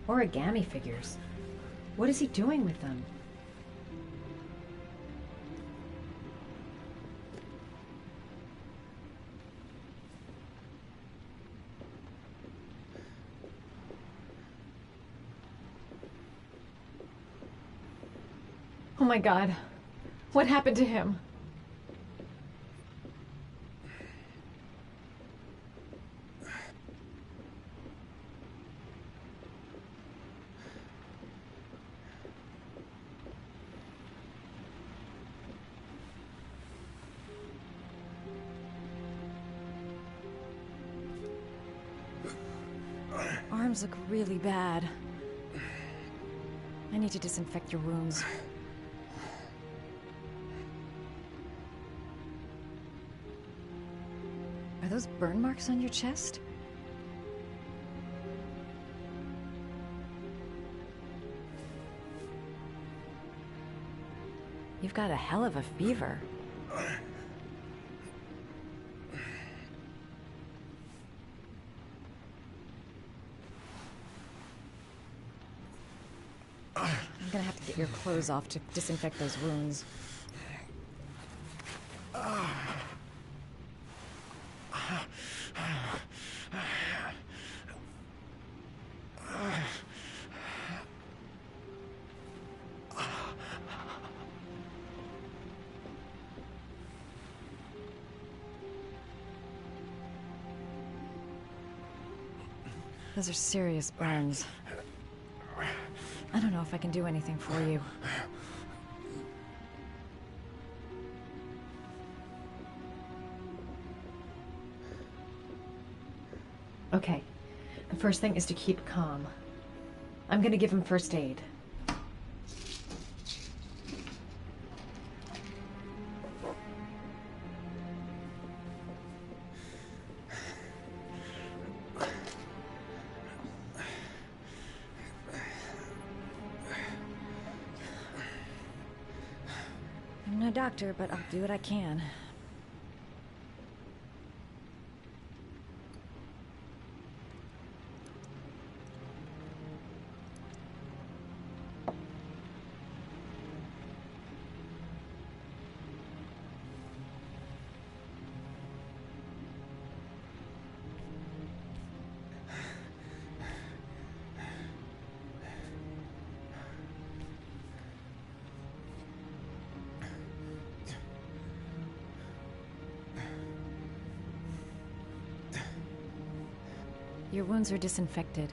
Origami figures. What is he doing with them? Oh my god. What happened to him? Arms look really bad. I need to disinfect your wounds. Are those burn marks on your chest? You've got a hell of a fever. I'm gonna have to get your clothes off to disinfect those wounds. Those are serious burns. I don't know if I can do anything for you. Okay. The first thing is to keep calm. I'm gonna give him first aid. I'm no doctor, but I'll do what I can. Your wounds are disinfected.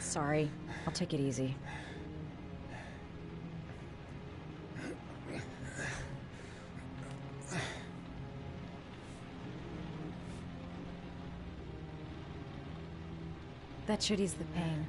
Sorry. I'll take it easy. That should ease the pain.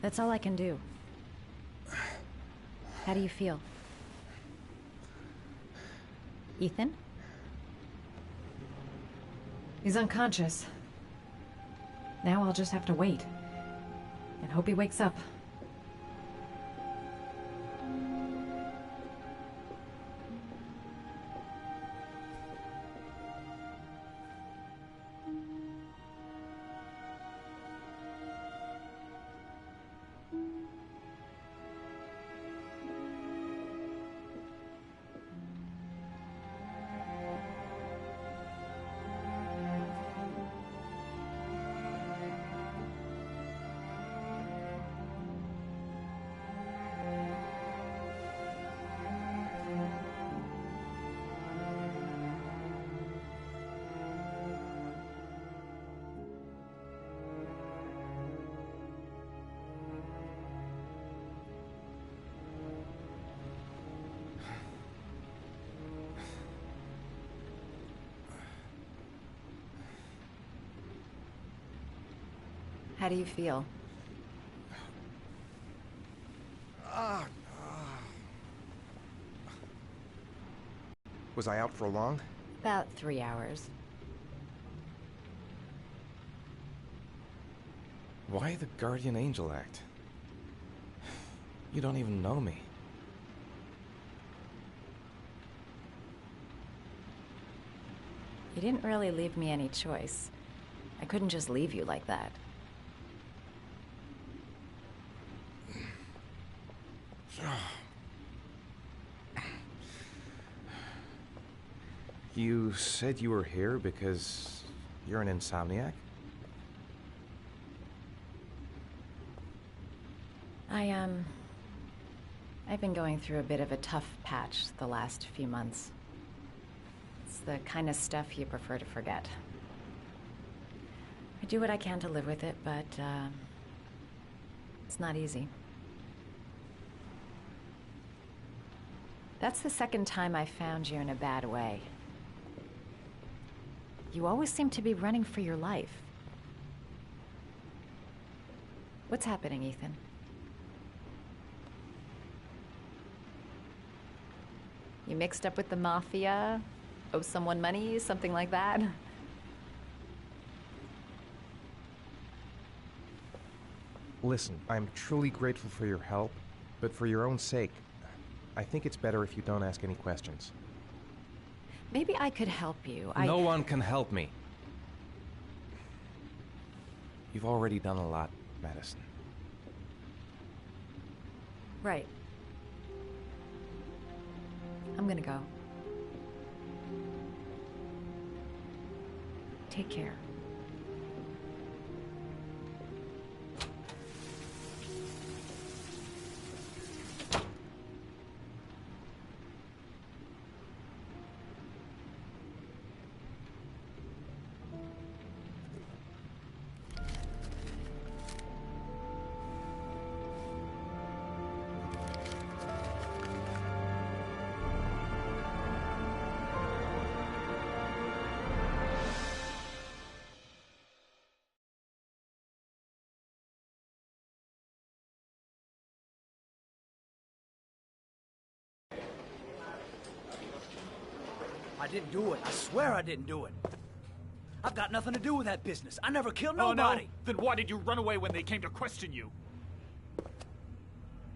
That's all I can do. How do you feel? Ethan? He's unconscious. Now I'll just have to wait. And hope he wakes up. How do you feel? Was I out for long? About 3 hours. Why the Guardian Angel act? You don't even know me. You didn't really leave me any choice. I couldn't just leave you like that. You said you were here because you're an insomniac? I've been going through a bit of a tough patch the last few months. It's the kind of stuff you prefer to forget. I do what I can to live with it, but, it's not easy. That's the second time I found you in a bad way. You always seem to be running for your life. What's happening, Ethan? You mixed up with the mafia? Owe someone money? Something like that? Listen, I'm truly grateful for your help, but for your own sake, I think it's better if you don't ask any questions. Maybe I could help you. No one can help me. You've already done a lot, Madison. Right. I'm gonna go. Take care. I didn't do it. I swear I didn't do it. I've got nothing to do with that business. I never killed nobody. Oh, no? Then why did you run away when they came to question you?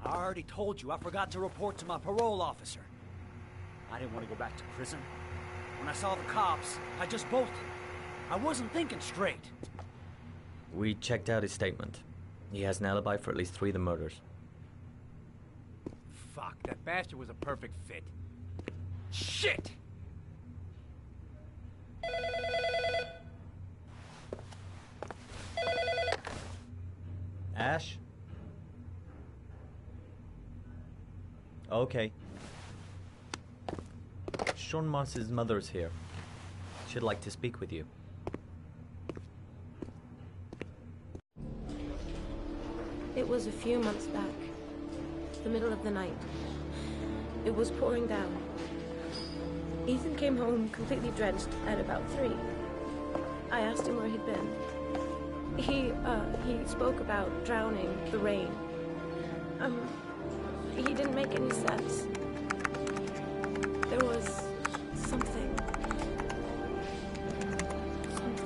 I already told you I forgot to report to my parole officer. I didn't want to go back to prison. When I saw the cops, I just bolted. I wasn't thinking straight. We checked out his statement. He has an alibi for at least 3 of the murders. Fuck, that bastard was a perfect fit. Shit! Ash? Okay. Sean Moss's mother's here. She'd like to speak with you. It was a few months back. The middle of the night. It was pouring down. Ethan came home completely drenched at about 3. I asked him where he'd been. He spoke about drowning, the rain. He didn't make any sense. There was something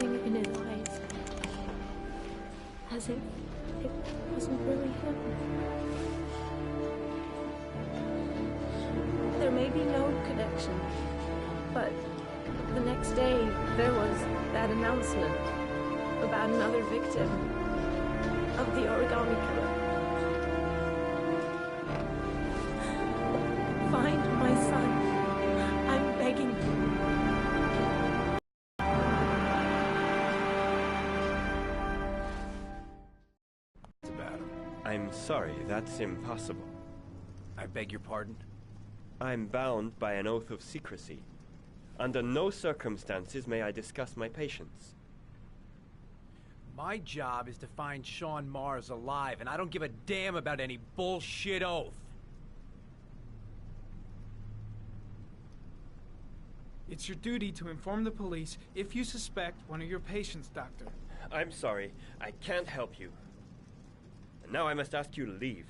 in his eyes. As if it wasn't really him. There may be no connection, but the next day there was that announcement about another victim of the origami killer. Find my son. I'm begging you. About him. I'm sorry, that's impossible. I beg your pardon? I'm bound by an oath of secrecy. Under no circumstances may I discuss my patients. My job is to find Sean Mars alive, and I don't give a damn about any bullshit oath. It's your duty to inform the police if you suspect one of your patients, Doctor. I'm sorry. I can't help you. And now I must ask you to leave.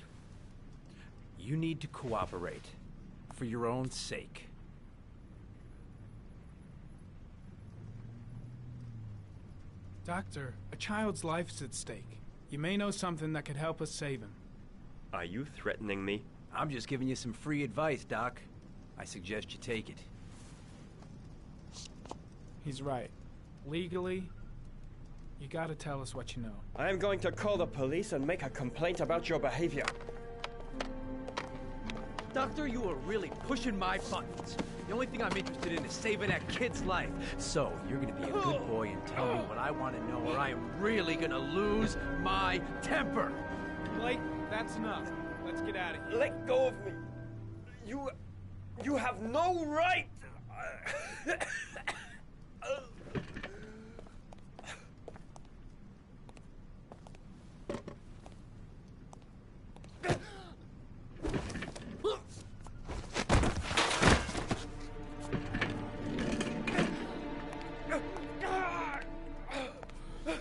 You need to cooperate. For your own sake. Doctor, a child's life's at stake. You may know something that could help us save him. Are you threatening me? I'm just giving you some free advice, Doc. I suggest you take it. He's right. Legally, you gotta tell us what you know. I am going to call the police and make a complaint about your behavior. Doctor, you are really pushing my buttons. The only thing I'm interested in is saving that kid's life. So, you're gonna be a good boy and tell me what I want to know, or I am really gonna lose my temper. Blake, that's enough. Let's get out of here. Let go of me. You have no right.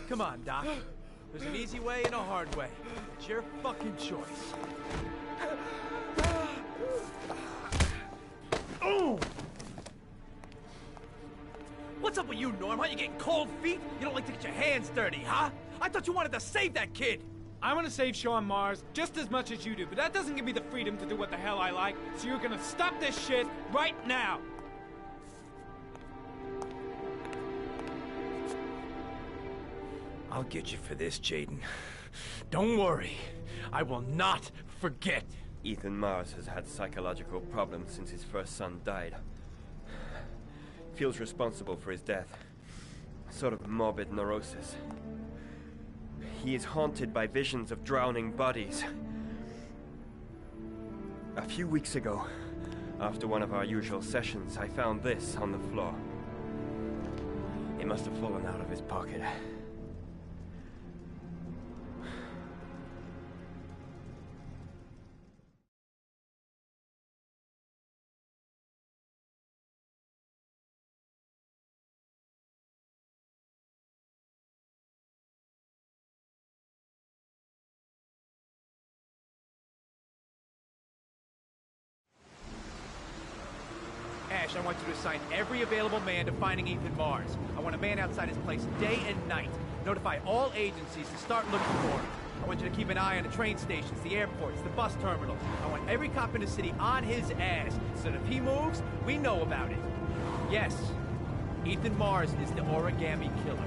Come on, Doc. There's an easy way and a hard way. It's your fucking choice. Oh! What's up with you, Norm? How you getting cold feet? You don't like to get your hands dirty, huh? I thought you wanted to save that kid. I want to save Sean Mars just as much as you do, but that doesn't give me the freedom to do what the hell I like, so you're gonna stop this shit right now! I'll get you for this, Jaden. Don't worry. I will not forget. Ethan Mars has had psychological problems since his first son died. Feels responsible for his death. A sort of morbid neurosis. He is haunted by visions of drowning bodies. A few weeks ago, after one of our usual sessions, I found this on the floor. It must have fallen out of his pocket. Ash, I want you to assign every available man to finding Ethan Mars. I want a man outside his place day and night. Notify all agencies to start looking for him. I want you to keep an eye on the train stations, the airports, the bus terminals. I want every cop in the city on his ass, so that if he moves, we know about it. Yes, Ethan Mars is the origami killer.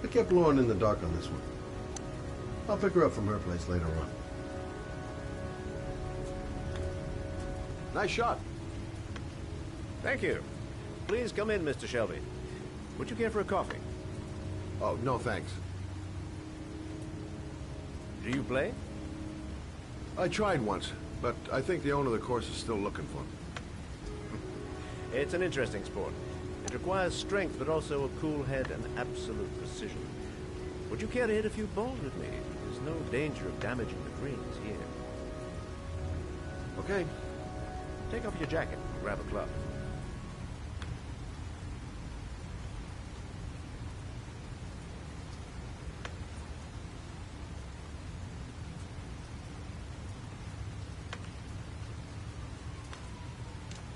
I kept Lauren in the dark on this one. I'll pick her up from her place later on. Nice shot. Thank you. Please come in, Mr. Shelby. Would you care for a coffee? Oh, no thanks. Do you play? I tried once, but I think the owner of the course is still looking for me. It's an interesting sport. It requires strength, but also a cool head and absolute precision. Would you care to hit a few balls with me? There's no danger of damaging the greens here. Okay. Take off your jacket and grab a club.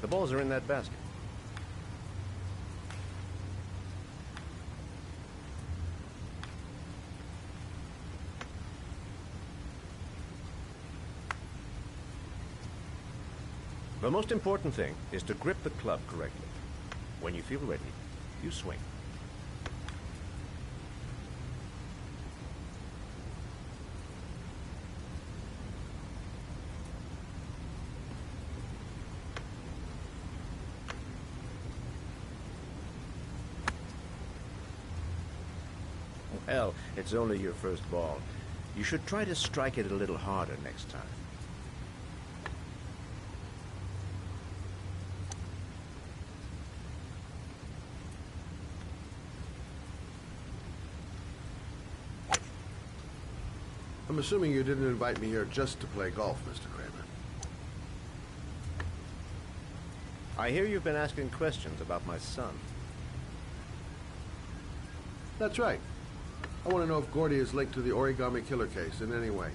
The balls are in that basket. The most important thing is to grip the club correctly. When you feel ready, you swing. Hell, it's only your first ball. You should try to strike it a little harder next time. I'm assuming you didn't invite me here just to play golf, Mr. Kramer. I hear you've been asking questions about my son. That's right. I want to know if Gordy is linked to the Origami Killer case in any way.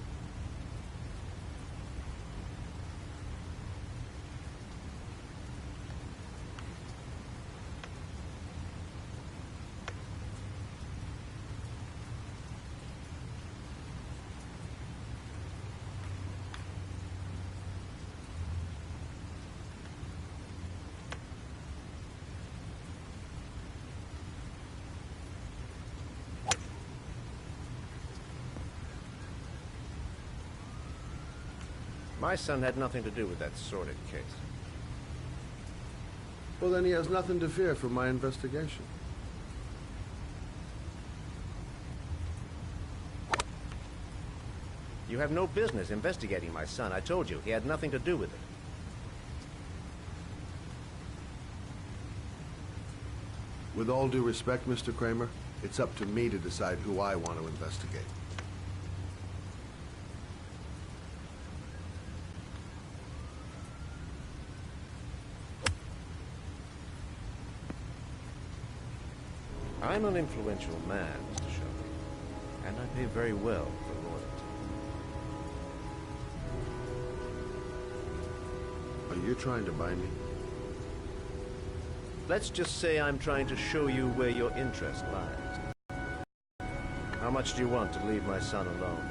My son had nothing to do with that sordid case. Well, then he has nothing to fear from my investigation. You have no business investigating my son. I told you, he had nothing to do with it. With all due respect, Mr. Kramer, it's up to me to decide who I want to investigate. I'm an influential man, Mr. Shelby, and I pay very well for loyalty. Are you trying to buy me? Let's just say I'm trying to show you where your interest lies. How much do you want to leave my son alone?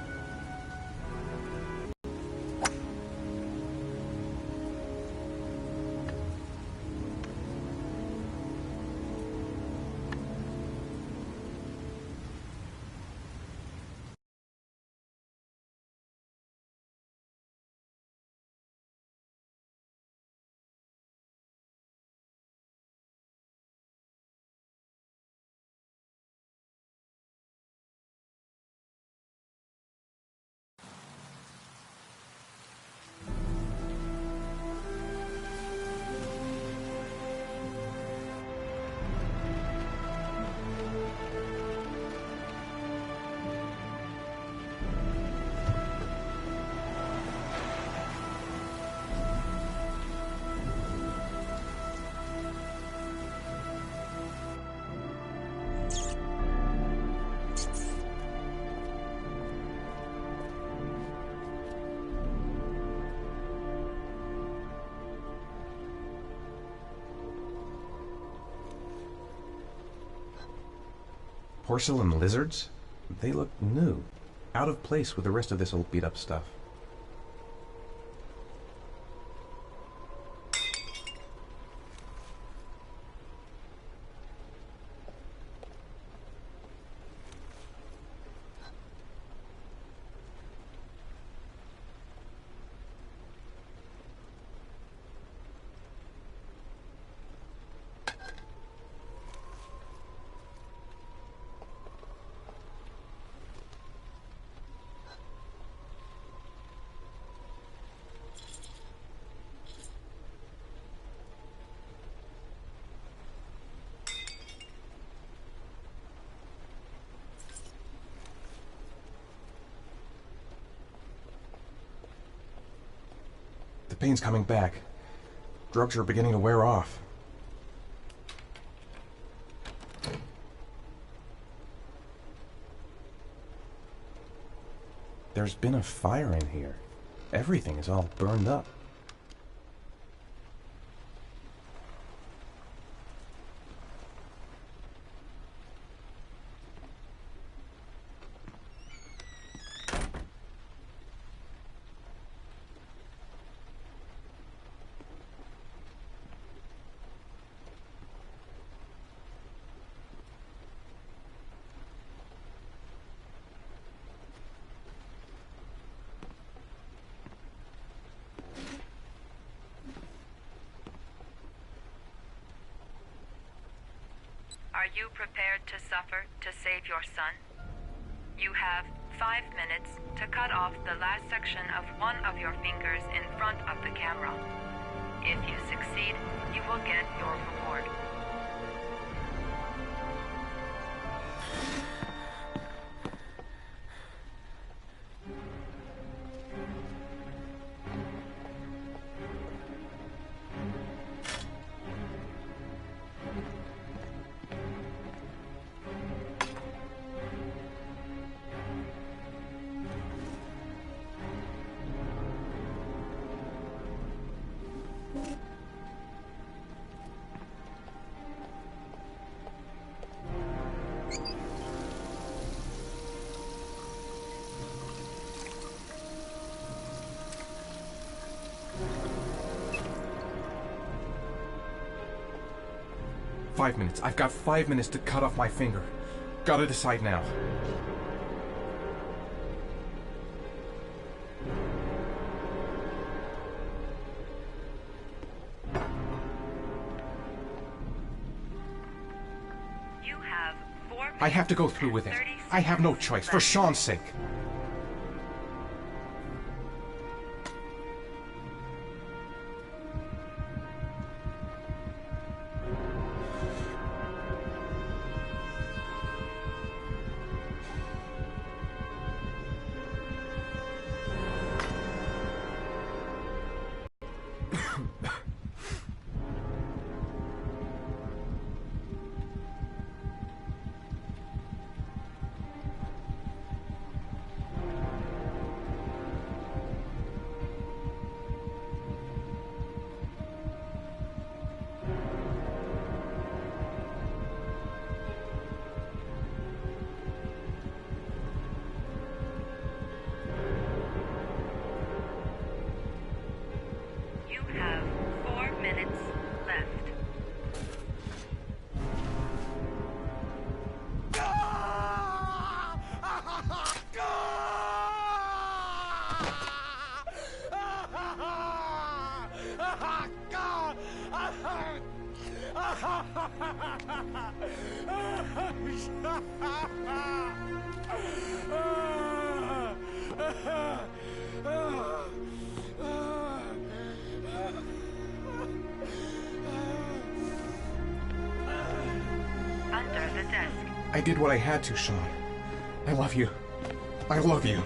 Porcelain lizards? They look new. Out of place with the rest of this old beat-up stuff. The pain's coming back. Drugs are beginning to wear off. There's been a fire in here. Everything is all burned up. Are you prepared to suffer to save your son? You have 5 minutes to cut off the last section of one of your fingers in front of the camera. If you succeed, you will get your reward. "5 minutes. I've got 5 minutes to cut off my finger. Gotta decide now." You have 4 minutes. I have to go through with it. I have no choice, for Sean's sake. You have 4 minutes left. Under the desk. I did what I had to, Sean. I love you. I love you.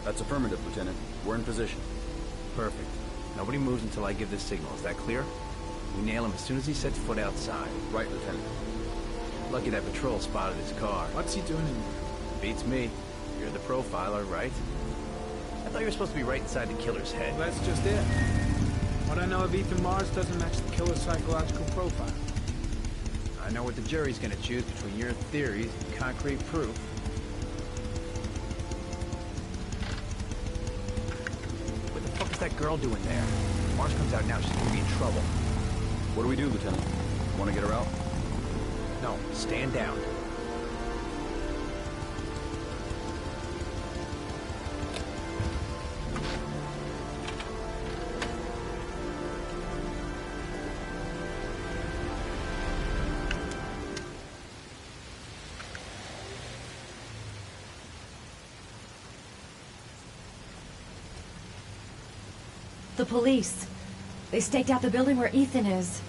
That's affirmative, Lieutenant. We're in position. Perfect. Nobody moves until I give the signal. Is that clear? We nail him as soon as he sets foot outside. Right, Lieutenant. Lucky that patrol spotted his car. What's he doing in there? Beats me. You're the profiler, right? I thought you were supposed to be right inside the killer's head. Well, that's just it. What I know of Ethan Mars doesn't match the killer's psychological profile. I know what the jury's gonna choose between your theories and concrete proof. What the fuck is that girl doing there? Mars comes out now, she's gonna be in trouble. What do we do, Lieutenant? Want to get her out? No, stand down. The police. They staked out the building where Ethan is.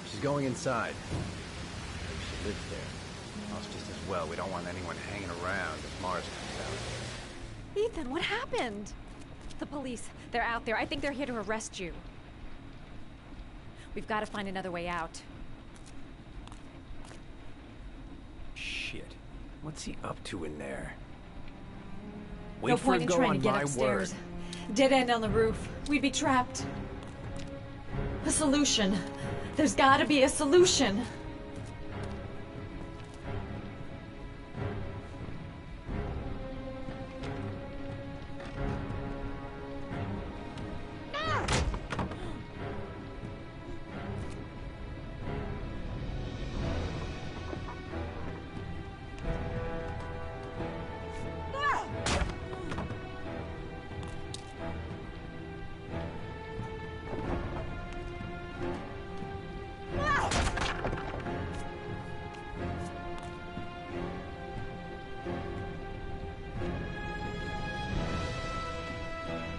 She's going inside. Maybe she lives there. Well, it's just as well. We don't want anyone hanging around if Mars comes out. Ethan, what happened? The police. They're out there. I think they're here to arrest you. We've got to find another way out. Shit. What's he up to in there? No Wait for point a in go trying on to get my upstairs. word. Dead end on the roof. We'd be trapped. A solution. There's got to be a solution.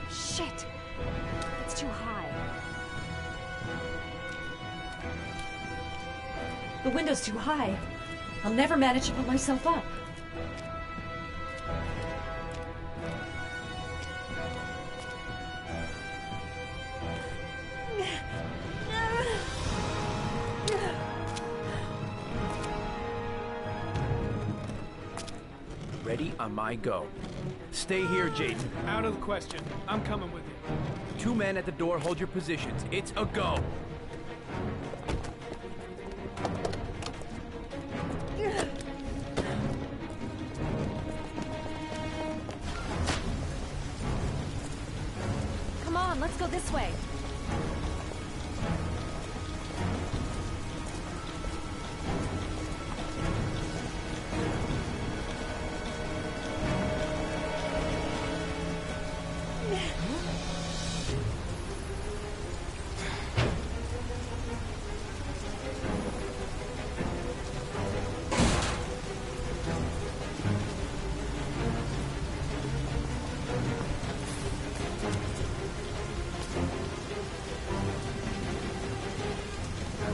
Shit! It's too high. The window's too high. I'll never manage to put myself up. Ready on my go. Stay here, Jaden. Out of the question. I'm coming with you. 2 men at the door, hold your positions. It's a go. Come on, let's go this way.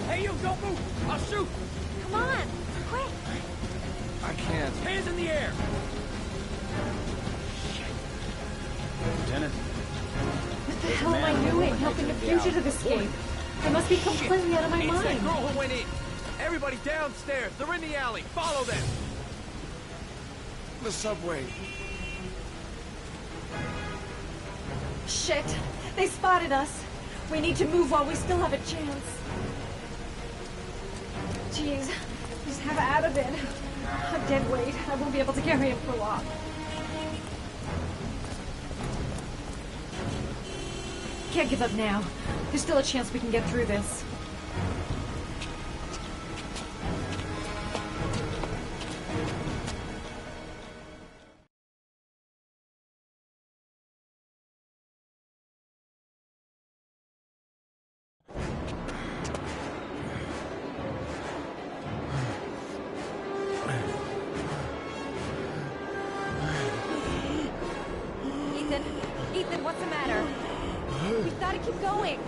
Hey, you, don't move! I'll shoot! Come on, quick! I can't. Hands in the air! Lieutenant? What the hell am I doing? Helping a fugitive escape? I must be completely out of my It's that mind. girl who went in. Everybody downstairs. They're in the alley. Follow them. The subway. Shit! They spotted us. We need to move while we still have a chance. Jeez, just have out of it. I'm dead weight. I won't be able to carry him for long. Can't give up now. There's still a chance we can get through this. Ethan, what's the matter? We've got to keep going.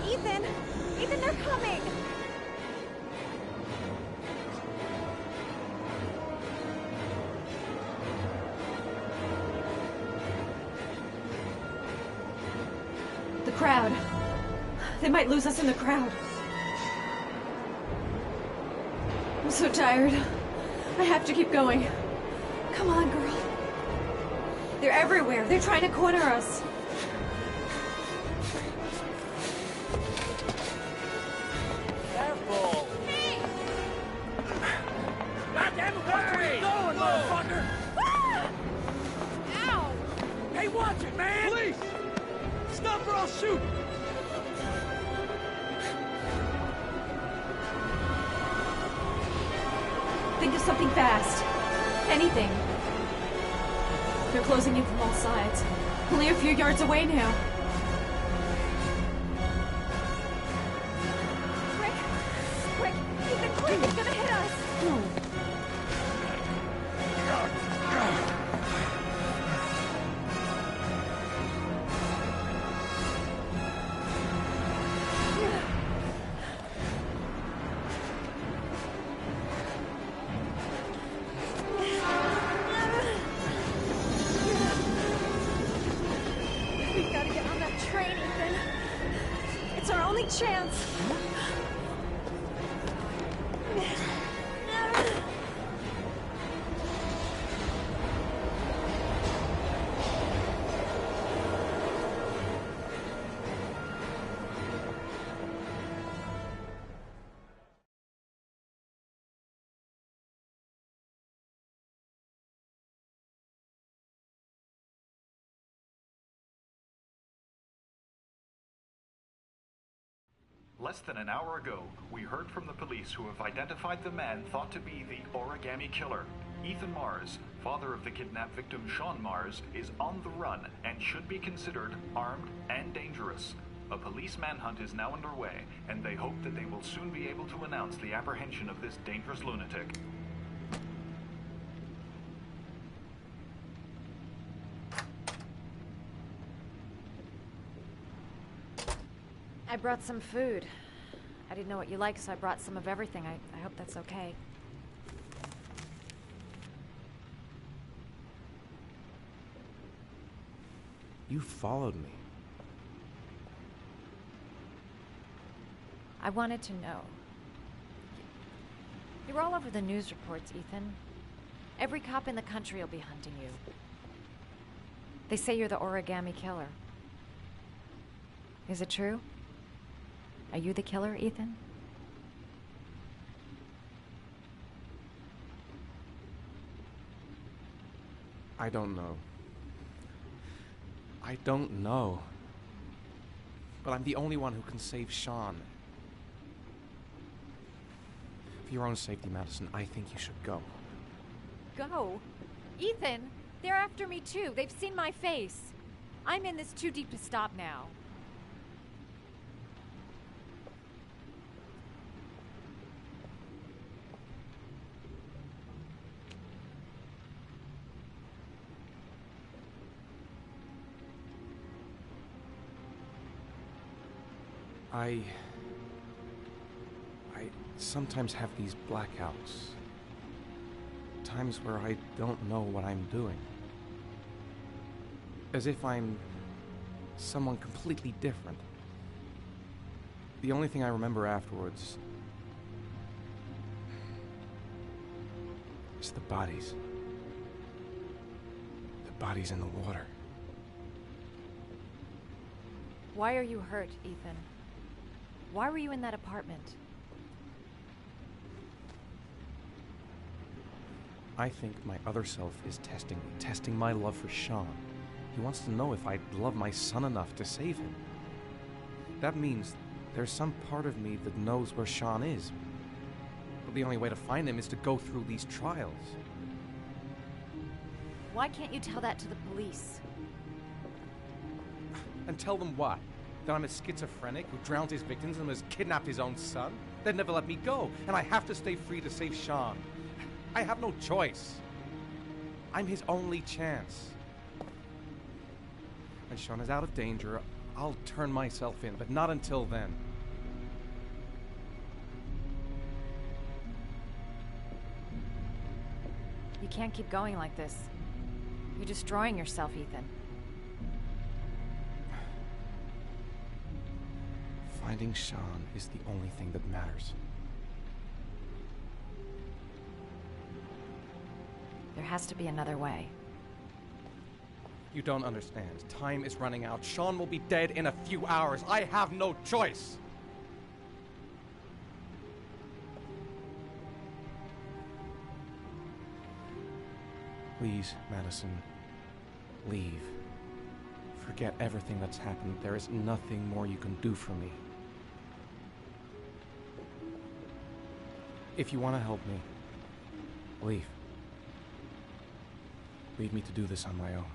Ethan, they're coming. The crowd. They might lose us in the crowd. I'm so tired. I have to keep going. Come on, girl. They're everywhere. They're trying to corner us. Careful! God damn it, where are you going, motherfucker? something fast. Anything. They're closing in from all sides. Only a few yards away now. Quick! Quick! Ethan, quick! It's gonna hit us! We've got to get on that train, Ethan. It's our only chance. Less than an hour ago, we heard from the police who have identified the man thought to be the Origami Killer. Ethan Mars, father of the kidnapped victim Sean Mars, is on the run and should be considered armed and dangerous. A police manhunt is now underway, and they hope that they will soon be able to announce the apprehension of this dangerous lunatic. I brought some food. I didn't know what you like, so I brought some of everything. I hope that's okay. You followed me. I wanted to know. You're all over the news reports, Ethan. Every cop in the country will be hunting you. They say you're the Origami Killer. Is it true? Are you the killer, Ethan? I don't know. I don't know. But I'm the only one who can save Sean. For your own safety, Madison, I think you should go. Go? Ethan, they're after me too. They've seen my face. I'm in this too deep to stop now. I sometimes have these blackouts. Times where I don't know what I'm doing. As if I'm someone completely different. The only thing I remember afterwards is the bodies. The bodies in the water. Why are you hurt, Ethan? Why were you in that apartment? I think my other self is testing my love for Sean. He wants to know if I love my son enough to save him. That means there's some part of me that knows where Sean is. But the only way to find him is to go through these trials. Why can't you tell that to the police? And tell them what? That I'm a schizophrenic who drowned his victims and has kidnapped his own son? They'd never let me go, and I have to stay free to save Sean. I have no choice. I'm his only chance. When Sean is out of danger, I'll turn myself in, but not until then. You can't keep going like this. You're destroying yourself, Ethan. Finding Sean is the only thing that matters. There has to be another way. You don't understand. Time is running out. Sean will be dead in a few hours. I have no choice. Please, Madison, leave. Forget everything that's happened. There is nothing more you can do for me. If you want to help me, Leave. Leave me to do this on my own.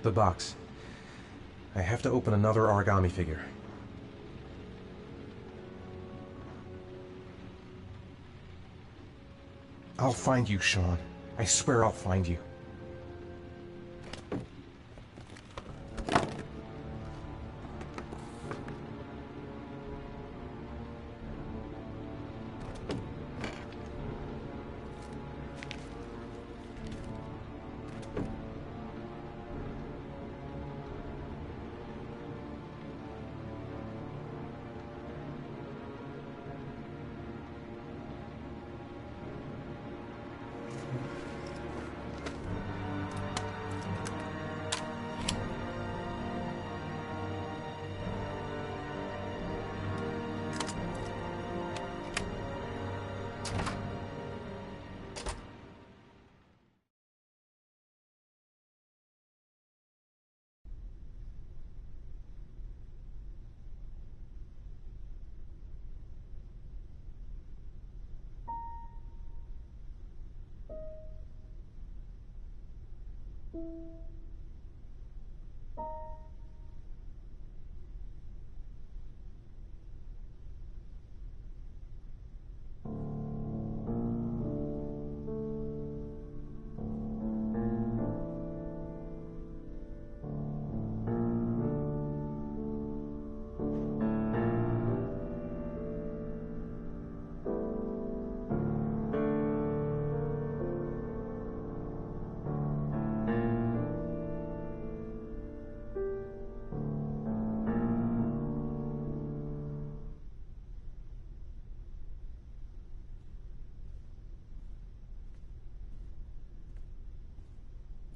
The box. I have to open another origami figure. I'll find you, Sean. I swear I'll find you.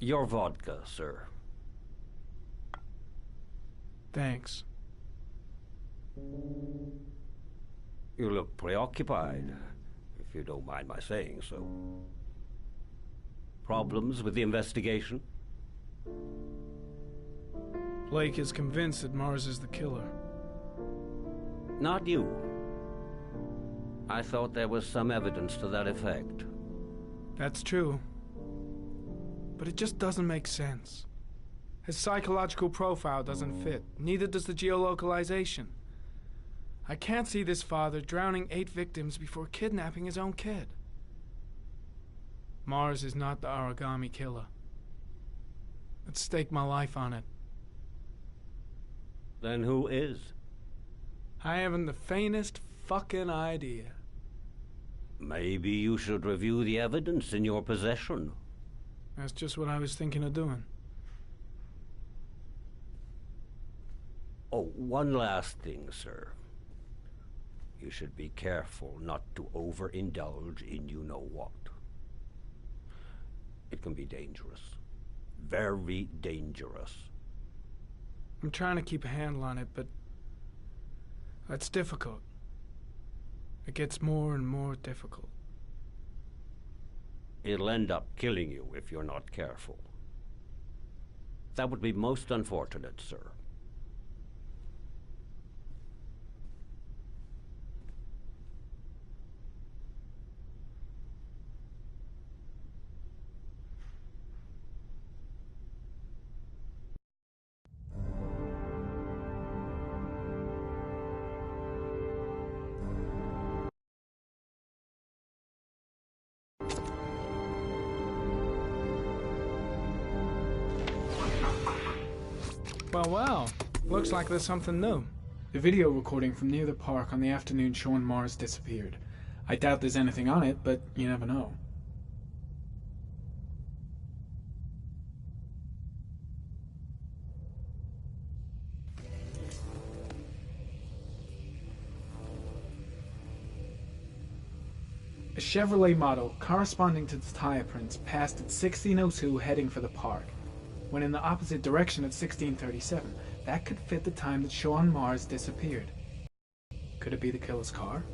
Your vodka, sir. Thanks. You look preoccupied, if you don't mind my saying so. Problems with the investigation? Blake is convinced that Mars is the killer. Not you. I thought there was some evidence to that effect. That's true. But it just doesn't make sense. His psychological profile doesn't fit. Neither does the geolocalization. I can't see this father drowning 8 victims before kidnapping his own kid. Mars is not the origami killer. I'd stake my life on it. Then who is? I haven't the faintest fucking idea. Maybe you should review the evidence in your possession. That's just what I was thinking of doing. Oh, one last thing, sir. You should be careful not to overindulge in you-know-what. It can be dangerous. Very dangerous. I'm trying to keep a handle on it, but that's difficult. It gets more and more difficult. It'll end up killing you if you're not careful. That would be most unfortunate, sir. Well, well. Looks like there's something new. The video recording from near the park on the afternoon Sean Mars disappeared. I doubt there's anything on it, but you never know. A Chevrolet model corresponding to the tire prints passed at 1602 heading for the park, when in the opposite direction at 1637. That could fit the time that Sean Mars disappeared. Could it be the killer's car?